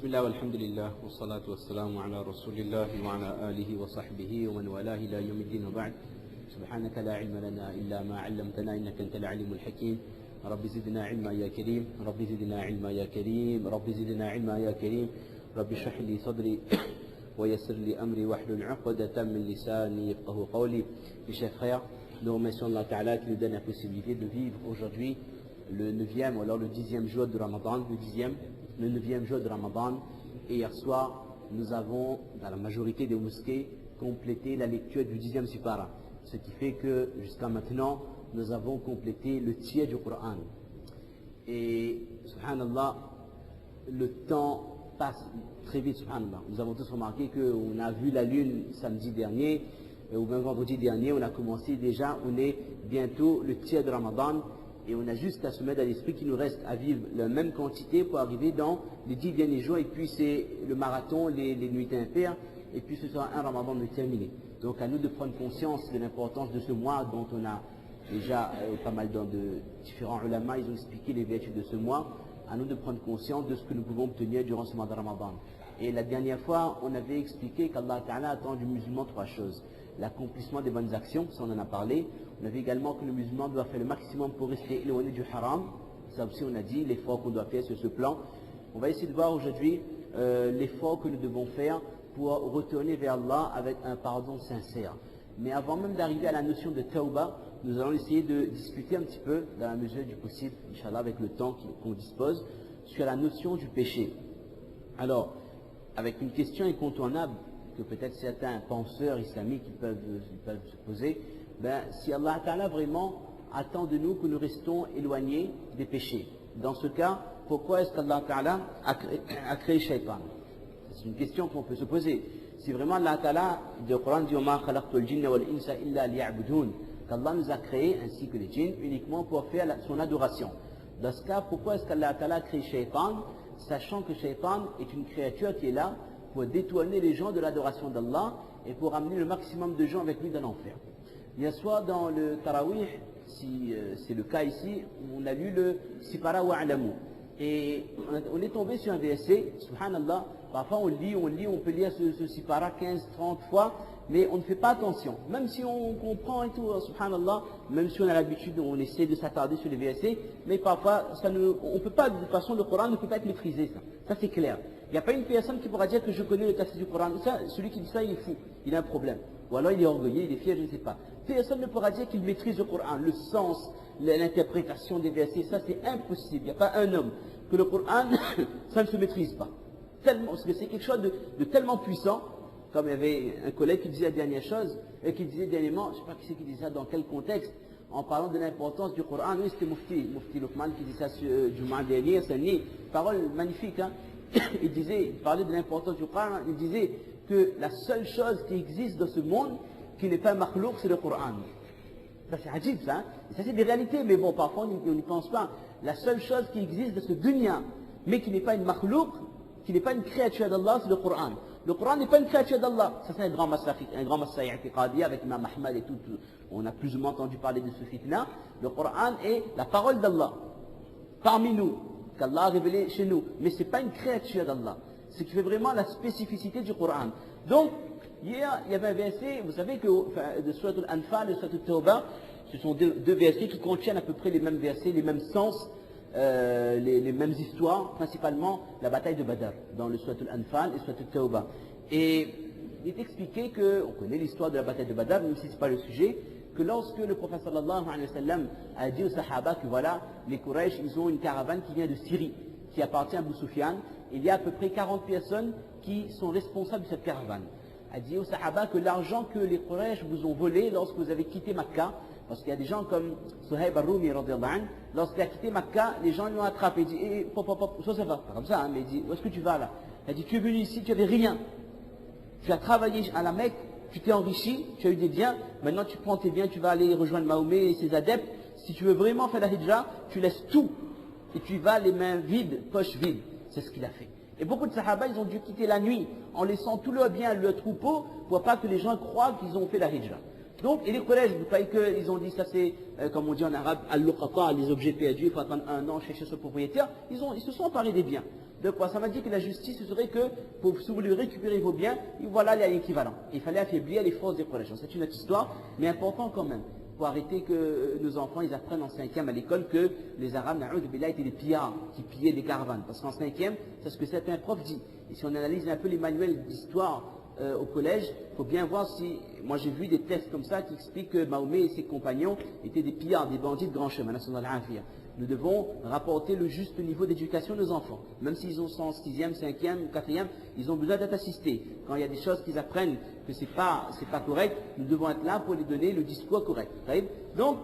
بسم الله والحمد لله والصلاة والسلام على رسول الله وعلى آله وصحبه ومن والاه إلى يوم الدين وبعد. سبحانك لا علم لنا إلا ما علمتنا إنك أنت العليم الحكيم. رب زدنا علما يا كريم، رب زدنا علما يا كريم، رب زدنا علما يا كريم. رب اشرح لي صدري ويسر لي أمري واحلل عقدة من لساني يفقهوا قولي. Mes chers frères, nous remercions Allah Ta'ala qui nous donne la possibilité de vivre aujourd'hui le 9e ou alors le 10e jour de Ramadan, le 9e jour de Ramadan. Et hier soir, nous avons, dans la majorité des mosquées, complété la lecture du 10e Sipara. Ce qui fait que, jusqu'à maintenant, nous avons complété le tiers du Coran. Et, subhanallah, le temps passe très vite, subhanallah. Nous avons tous remarqué qu'on a vu la lune samedi dernier, ou même vendredi dernier, on a commencé déjà, on est bientôt le tiers de Ramadan. Et on a juste à se mettre à l'esprit qu'il nous reste à vivre la même quantité pour arriver dans les 10 derniers jours. Et puis c'est le marathon, les nuits impaires. Et puis ce sera un Ramadan de terminé. Donc à nous de prendre conscience de l'importance de ce mois dont on a déjà pas mal de différents ulama, ils ont expliqué les vertus de ce mois. À nous de prendre conscience de ce que nous pouvons obtenir durant ce mois de Ramadan. Et la dernière fois, on avait expliqué qu'Allah Ta'ala attend du musulman 3 choses. L'accomplissement des bonnes actions, ça on en a parlé. On avait également que le musulman doit faire le maximum pour rester éloigné du haram. Ça aussi on a dit, l'effort qu'on doit faire sur ce plan. On va essayer de voir aujourd'hui l'effort que nous devons faire pour retourner vers Allah avec un pardon sincère. Mais avant même d'arriver à la notion de tawbah, nous allons essayer de discuter un petit peu, dans la mesure du possible, Inch'Allah, avec le temps qu'on dispose, sur la notion du péché. Alors, avec une question incontournable que peut-être certains penseurs islamiques peuvent se poser, si Allah Ta'ala vraiment attend de nous que nous restons éloignés des péchés, dans ce cas, pourquoi est-ce qu'Allah Ta'ala a créé Shaitan? C'est une question qu'on peut se poser. Si vraiment Allah Ta'ala, le Coran dit qu'Allah nous a créés ainsi que les djinns uniquement pour faire son adoration. Dans ce cas, pourquoi est-ce qu'Allah Ta'ala a créé Shaitan, sachant que Shaitan est une créature qui est là pour détourner les gens de l'adoration d'Allah et pour amener le maximum de gens avec lui dans l'enfer. Bien soit dans le Tarawih, si c'est le cas ici, on a lu le Sipara wa'alamu. Et on est tombé sur un verset, subhanallah, parfois on peut lire ce Sipara 15, 30 fois, mais on ne fait pas attention. Même si on comprend et tout, subhanallah, même si on a l'habitude, on essaie de s'attarder sur les versets, mais parfois, on peut pas, de toute façon, le Coran ne peut pas être maîtrisé, ça c'est clair. Il n'y a pas une personne qui pourra dire que je connais le tafsir du Coran. Ça, celui qui dit ça, il est fou, il a un problème. Ou alors il est orgueilleux, il est fier, je ne sais pas. Personne ne pourra dire qu'il maîtrise le Coran, le sens, l'interprétation des versets, ça c'est impossible. Il n'y a pas un homme que le Coran, ça ne se maîtrise pas. Tellement, parce que c'est quelque chose de tellement puissant, comme il y avait un collègue qui disait la dernière chose, et qui disait dernièrement, je ne sais pas qui c'est qui disait ça, dans quel contexte, en parlant de l'importance du Coran. Oui, c'était Mufti Luqman qui disait ça du mois dernier, c'est une parole magnifique, hein. Il parlait de l'importance du Coran, il disait que la seule chose qui existe dans ce monde, qui n'est pas un makhlouk, c'est le Coran. Ça c'est ajib, ça, hein. Ça c'est des réalités, mais bon, parfois on n'y pense pas. La seule chose qui existe dans ce dunya, mais qui n'est pas une makhlouk, qui n'est pas une créature d'Allah, c'est le Coran. Le Coran n'est pas une créature d'Allah. Ça c'est un grand massah i'tiqadi avec Imam Ahmad et tout. On a plus ou moins entendu parler de ce fitna. Le Coran est la parole d'Allah, parmi nous, qu'Allah a révélé chez nous. Mais ce n'est pas une créature d'Allah. Ce qui fait vraiment la spécificité du Coran. Donc, hier, il y avait un verset, vous savez que de Surat al-Anfal et Surat al-Tawbah, ce sont deux versets qui contiennent à peu près les mêmes versets, les mêmes sens, les mêmes histoires, principalement la bataille de Badr, dans le Surat al-Anfal et Surat al-Tawbah. Et il est expliqué qu'on connaît l'histoire de la bataille de Badr, même si ce n'est pas le sujet, que lorsque le prophète sallallahu alayhi wa sallam a dit aux sahaba que voilà, les Quraysh, ils ont une caravane qui vient de Syrie, qui appartient à Abu Sufyan, il y a à peu près 40 personnes qui sont responsables de cette caravane. A dit aux sahaba que l'argent que les Quraysh vous ont volé lorsque vous avez quitté Makkah, parce qu'il y a des gens comme Suhaib al-Rumi, lorsqu'il a quitté Makkah, les gens l'ont attrapé, il dit, ça va, pas comme ça, hein, mais il dit, où est-ce que tu vas là? Il a dit, tu es venu ici, tu n'avais rien. Tu as travaillé à la Mecque, tu t'es enrichi, tu as eu des biens, maintenant tu prends tes biens, tu vas aller rejoindre Mahomet et ses adeptes. Si tu veux vraiment faire la hijra, tu laisses tout. Et tu vas les mains vides, poches vides. C'est ce qu'il a fait. Et beaucoup de sahaba, ils ont dû quitter la nuit en laissant tout leur bien, leur troupeau, pour pas que les gens croient qu'ils ont fait la hijra. Donc, et les collèges, vous croyez qu'ils ont dit, ça c'est, comme on dit en arabe, al-luqata, les objets perdus, il faut attendre 1 an, chercher ce propriétaire. Ils se sont emparés des biens. Donc, ça m'a dit que la justice, ce serait que, si vous voulez récupérer vos biens, voilà l'équivalent. Il fallait affaiblir les forces des Quraysh. C'est une autre histoire, mais important quand même. Pour arrêter que nos enfants, ils apprennent en 5e à l'école que les Arabes, na'oudhu billah, étaient des pillards, qui pillaient des caravanes. Parce qu'en 5e, c'est ce que certains profs disent. Et si on analyse un peu les manuels d'histoire au collège, il faut bien voir si... Moi, j'ai vu des tests comme ça qui expliquent que Mahomet et ses compagnons étaient des pillards, des bandits de grand chemin. Nous devons rapporter le juste niveau d'éducation de nos enfants. Même s'ils sont en 6e, 5e, 4e, ils ont besoin d'être assistés. Quand il y a des choses qu'ils apprennent que c'est pas correct, nous devons être là pour les donner le discours correct. Donc,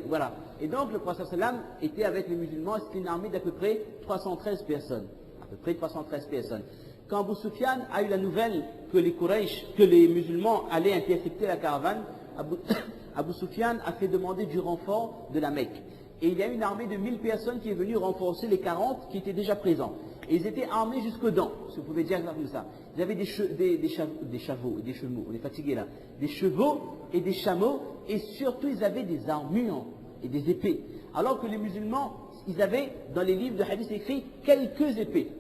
voilà. Et donc, le prophète sallam était avec les musulmans, c'était une armée d'à peu près 313 personnes. À peu près 313 personnes. Quand Abu Sufyan a eu la nouvelle que les musulmans allaient intercepter la caravane, Abu Sufyan a fait demander du renfort de la Mecque. Et il y a une armée de 1000 personnes qui est venue renforcer les 40 qui étaient déjà présents. Et ils étaient armés jusqu'aux dents, si vous pouvez dire comme ça. Ils avaient des chevaux, on est fatigué là, des chevaux et des chameaux, et surtout ils avaient des armures et des épées. Alors que les musulmans, ils avaient, dans les livres de hadith écrits, quelques épées.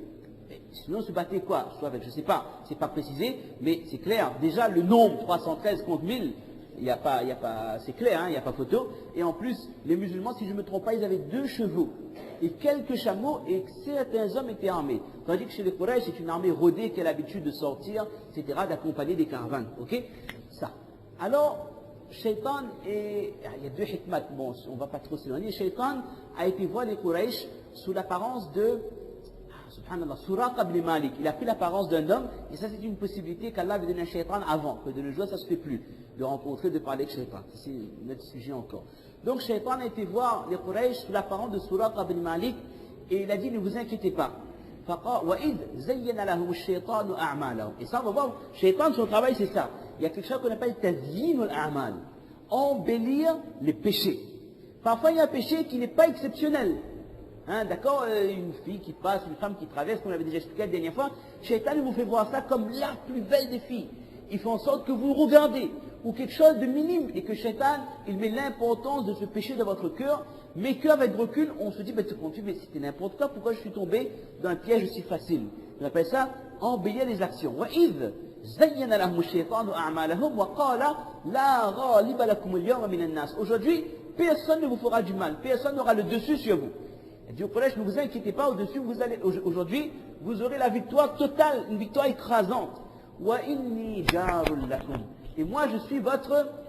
Sinon, on se battait quoi? Soit avec, je ne sais pas, c'est pas précisé, mais c'est clair. Déjà, le nombre 313 contre 1000, c'est clair, hein, il n'y a pas photo. Et en plus, les musulmans, si je ne me trompe pas, ils avaient 2 chevaux et quelques chameaux, et certains hommes étaient armés. Tandis que chez les Quraysh, c'est une armée rodée qui a l'habitude de sortir, etc., d'accompagner des caravanes. Ok? Ça. Alors, Shaitan, il y a 2 hikmat, bon, on ne va pas trop s'éloigner. Shaitan a été voir les Quraysh sous l'apparence de Subhanallah, Suraqa ibn Malik. Il a pris l'apparence d'un homme, et ça c'est une possibilité qu'Allah avait donné à Shaitan avant, que de nos jours ça ne se fait plus, de rencontrer, de parler avec Shaitan. C'est un autre sujet encore. Donc Shaitan a été voir les Quraysh sous l'apparence de Suraqa ibn Malik, et il a dit, ne vous inquiétez pas. Et ça on va voir, Shaitan son travail c'est ça. Il y a quelque chose qu'on appelle tazyin al-a'mal, embellir les péchés. Parfois il y a un péché qui n'est pas exceptionnel. Hein, d'accord, une fille qui passe, une femme qui traverse, comme on l'avait déjà expliqué la dernière fois, Shaitan vous fait voir ça comme la plus belle des filles. Il fait en sorte que vous regardez, ou quelque chose de minime, et que Shaitan, il met l'importance de ce péché dans votre cœur, mais qu'avec recul, on se dit, mais c'était n'importe quoi, pourquoi je suis tombé dans un piège aussi facile? On appelle ça embellir les actions. Aujourd'hui, personne ne vous fera du mal, personne n'aura le dessus sur vous. Il dit au Quraysh, ne vous inquiétez pas, au-dessus, aujourd'hui, vous aurez la victoire totale, une victoire écrasante. Et moi, je suis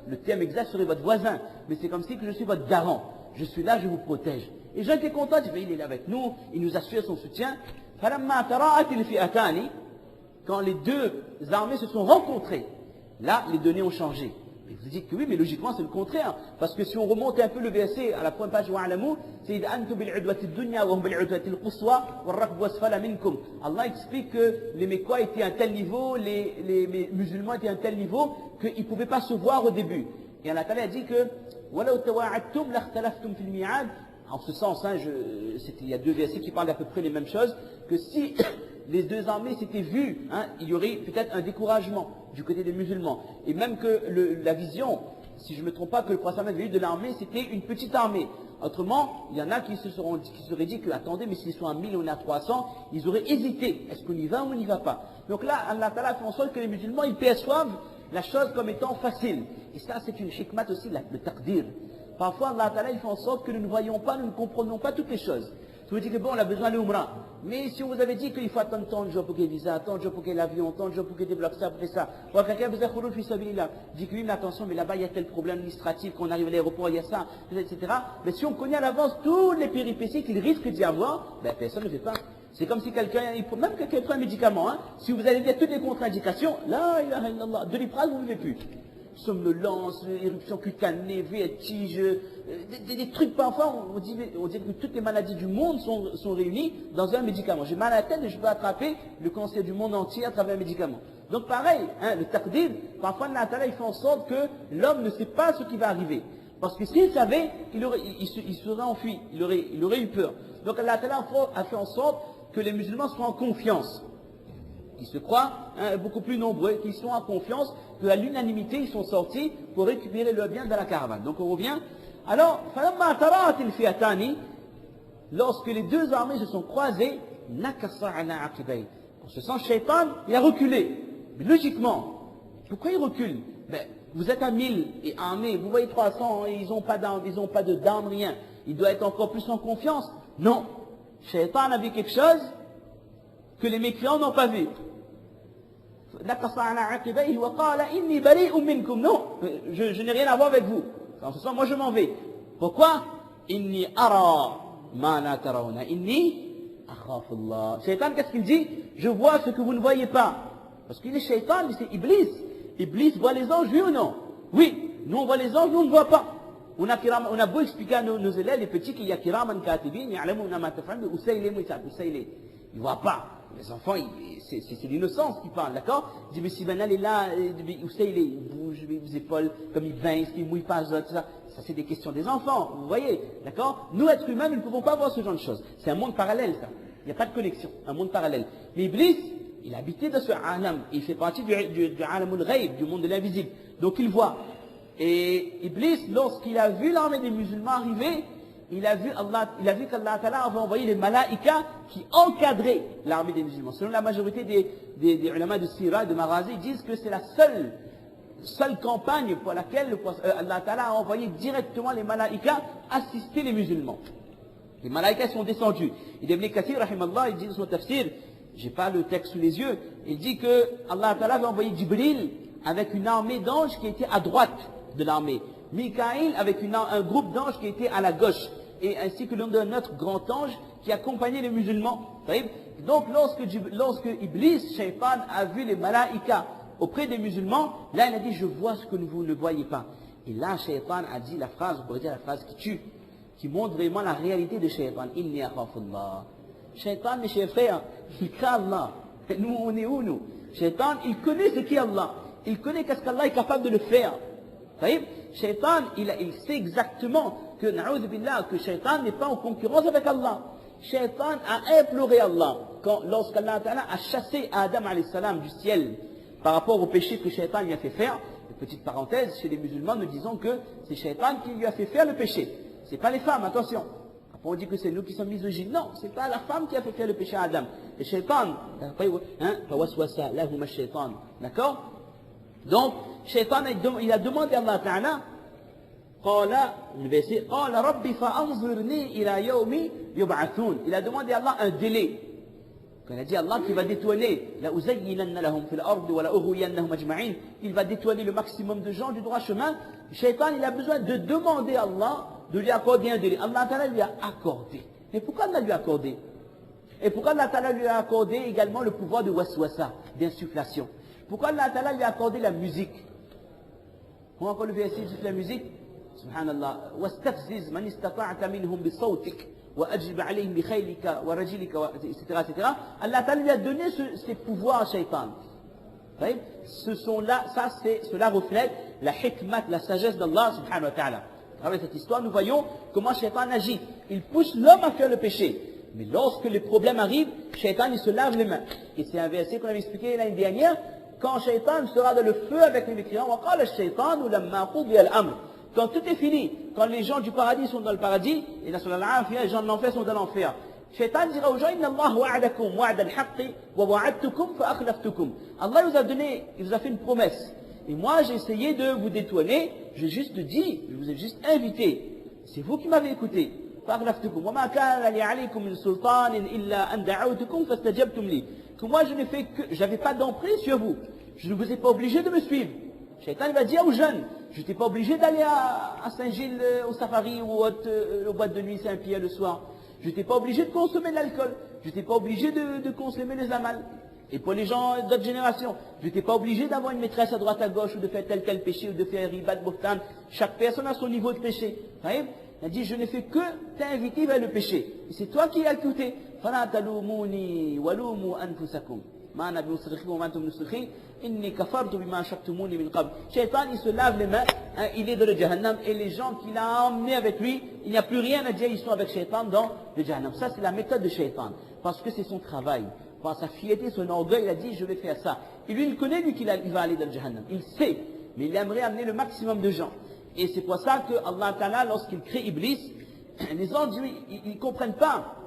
le terme exact serait votre voisin, mais c'est comme si que je suis votre garant. Je suis là, je vous protège. Et les gens étaient contents, ils disent, il est là avec nous, il nous assure son soutien. Quand les 2 armées se sont rencontrées, là, les données ont changé. Et vous dites que oui, mais logiquement c'est le contraire. Parce que si on remonte un peu le verset à la première page, Allah explique que les Mécois étaient à un tel niveau, les musulmans étaient à un tel niveau qu'ils ne pouvaient pas se voir au début. Et Allah a dit que en ce sens, hein, il y a 2 versets qui parlent à peu près les mêmes choses, que si les 2 armées s'étaient vues, hein, il y aurait peut-être un découragement du côté des musulmans. Et même que la vision, si je ne me trompe pas, que le prophète avait eu de l'armée, c'était une petite armée. Autrement, il y en a qui se seraient dit que, attendez, mais s'ils sont à 1000, on est à 300, ils auraient hésité. Est-ce qu'on y va ou on n'y va pas? Donc là, Allah Ta'ala fait en sorte que les musulmans, ils perçoivent la chose comme étant facile. Et ça, c'est une hikmat aussi, le taqdir. Parfois, Allah Ta'ala, il fait en sorte que nous ne voyons pas, nous ne comprenons pas toutes les choses. Ça veut dire que bon, on a besoin de l'Umrah. Mais si on vous avait dit qu'il faut attendre tant de jours pour qu'il y ait visa, tant de jours pour qu'il y ait l'avion, tant de jours pour qu'il débloque ça, pour ça. Ou quelqu'un vous a dit que oui, mais attention, mais là-bas, il y a tel problème administratif, qu'on arrive à l'aéroport, il y a ça, etc. Mais si on connaît à l'avance toutes les péripéties qu'il risque d'y avoir, ben, personne ne fait pas. C'est comme si même quelqu'un prend un médicament, hein. Si vous allez dire toutes les contre-indications, là, ilaha illallah, de l'iprane, vous ne vivez plus. Somnolence, éruption cutanée, vertige, des trucs parfois, on dit que toutes les maladies du monde sont réunies dans un médicament. J'ai mal à la tête et je peux attraper le cancer du monde entier à travers un médicament. Donc pareil, hein, le taqdir, parfois Allah Ta'ala, il fait en sorte que l'homme ne sait pas ce qui va arriver. Parce que s'il savait, il serait enfui, il aurait eu peur. Donc Allah Ta'ala a fait en sorte que les musulmans soient en confiance. Qui se croient beaucoup plus nombreux, qui sont en confiance, qu'à l'unanimité, ils sont sortis pour récupérer leurs biens dans la caravane. Donc on revient. Alors, lorsque les deux armées se sont croisées, nakasa ala aqibay. En ce sens, Shaitan, il a reculé. Mais logiquement, pourquoi il recule? Ben, vous êtes à 1000 et armés, vous voyez 300, ils n'ont pas de d'armes, rien. Il doit être encore plus en confiance. Non. Shaitan a vu quelque chose que les mécréants n'ont pas vu. Non, je n'ai rien à voir avec vous. En ce sens, moi je m'en vais. Pourquoi? Inni ara ma la tarawna. Inni akhafullah. Shaitan, qu'est-ce qu'il dit? Je vois ce que vous ne voyez pas. Parce qu'il est Shaitan, c'est Iblis. Iblis voit les anges, oui ou non? Oui. Nous on voit les anges, nous on ne voit pas. On a beau expliquer à nos élèves, les petits, qu'il y a kiraman katibin, ya'lamuna ma taf'alun, où c'est il est. Ils ne voient pas. Les enfants, c'est l'innocence qui parle, d'accord? Il dit, mais si Banal est là, où c'est il est? Il bouge les épaules, comme il pince, il ne mouille pas, tout ça. Ça, c'est des questions des enfants, vous voyez, d'accord? Nous, êtres humains, nous ne pouvons pas voir ce genre de choses. C'est un monde parallèle, ça. Il n'y a pas de connexion, un monde parallèle. Mais Iblis, il a habité dans ce alam. Il fait partie du alamul ghaib, du monde de l'invisible. Donc, il voit. Et Iblis, lorsqu'il a vu l'armée des musulmans arriver, il a vu qu'Allah Ta'ala avait envoyé les malaïkas qui encadraient l'armée des musulmans. Selon la majorité des ulama de Sira, de Marazi, ils disent que c'est la seule campagne pour laquelle Allah Ta'ala a envoyé directement les malaïkas assister les musulmans. Les malaïkas sont descendus. Et Ibn Kathir, rahimallah, il dit dans son tafsir, j'ai pas le texte sous les yeux, il dit que Allah Ta'ala avait envoyé Jibril avec une armée d'anges qui était à droite de l'armée. Mikaïl avec un groupe d'anges qui était à la gauche, et ainsi que l'un d'un autre grand ange qui accompagnait les musulmans. Donc lorsque Iblis, Shaitan, a vu les malaïkas auprès des musulmans, là il a dit, je vois ce que vous ne voyez pas. Et là Shaitan a dit la phrase, on pourrait dire la phrase qui tue, qui montre vraiment la réalité de Shaitan. Inni akhafullah. Shaitan, mes chers frères, il craint Allah. Nous, on est où nous? Shaitan, il connaît ce qu'est Allah. Il connaît qu'est-ce qu'Allah est capable de le faire. Shaitan, il sait exactement que, na'oudhu billah, que Shaitan n'est pas en concurrence avec Allah. Shaitan a imploré Allah, lorsqu'Allah a chassé Adam alayhi salam du ciel, par rapport au péché que Shaitan lui a fait faire. Une petite parenthèse, chez les musulmans, nous disons que c'est Shaitan qui lui a fait faire le péché. C'est pas les femmes, attention. Après on dit que c'est nous qui sommes misogynes. Non, c'est pas la femme qui a fait faire le péché à Adam. Et Shaitan, d'accord? Donc, Shaitan, il a demandé à Allah Ta'ala, il a demandé à Allah un délai. Quand il a dit à Allah qu'il va détourner, il va détourner le maximum de gens du droit chemin. Shaitan, il a besoin de demander à Allah de lui accorder un délai. Allah Ta'ala lui a accordé. Mais pourquoi Allah lui a accordé? Et pourquoi Allah Ta'ala lui a accordé également le pouvoir de waswasa, d'insufflation? Pourquoi Allah Ta'ala lui a accordé la musique? On encore le verset juste la musique. Subhanallah. وَاسْتَفْزِزْ مَنِ اسْتَطَعْتَ مِنْهُمْ بِصَوْتِكَ وَأَجْلِبْ عَلَيْهِمْ بِخَيْلِكَ وَرَجِلِكَ etc. etc. Allah Ta'ala lui a donné ces pouvoirs à Shaitan. Cela reflète la hikmat, la sagesse d'Allah subhanahu wa ta'ala. Avec cette histoire, nous voyons comment Shaitan agit. Il pousse l'homme à faire le péché. Mais lorsque les problèmes arrivent, Shaitan, il se lave les mains. Et c'est un verset qu'on avait expliqué l'année dernière. Quand Shaitan sera dans le feu avec les mécréants, quand tout est fini, quand les gens du paradis sont dans le paradis, et les gens de l'enfer sont dans l'enfer, Shaitan dira aux gens, Allah vous a donné, il vous a fait une promesse. Et moi, j'ai essayé de vous détourner, j'ai juste dit, je vous ai juste invité. C'est vous qui m'avez écouté. Que moi, je n'ai fait que, j'avais pas d'emprise sur vous. Je ne vous ai pas obligé de me suivre. Shaitan va dire aux jeunes, je n'étais pas obligé d'aller à Saint-Gilles au safari ou au boîte de nuit Saint-Pierre le soir. Je n'étais pas obligé de consommer de l'alcool. Je n'étais pas obligé de consommer les amals. Et pour les gens d'autres générations, je n'étais pas obligé d'avoir une maîtresse à droite à gauche ou de faire tel péché ou de faire ribat, bohtan. Chaque personne a son niveau de péché. Vous voyez? Il a dit, je ne fais que t'inviter vers le péché. Et c'est toi qui as écouté. فَلَا تَلُومُونِي وَلُومُوا أَنفُسَكُمْ مَا أَنَا بِمُصْرِخِكُمْ وَمَا أَنْتُمْ بِمُصْرِخِي إِنِّي كَفَرْتُ بِمَا أَشْرَكْتُمُونِي مِنْ قَبْلِ. Shaitan, il se lave les mains, il est dans le Jahannam, et les gens qu'il a emmenés avec lui, il n'y a plus rien à dire, ils sont avec Shaitan dans le Jahannam. Ça, c'est la méthode de Shaitan. Parce que c'est son travail. Par sa fierté, son orgueil, il a dit, je vais faire ça. Et lui, il connaît, lui, qu'il va aller dans le Jahannam. Il sait. Mais il aimerait amener le maximum de gens. Et c'est pour ça que Allah Ta'ala, lorsqu'il crée Iblis, Les anges, ils ne comprennent pas.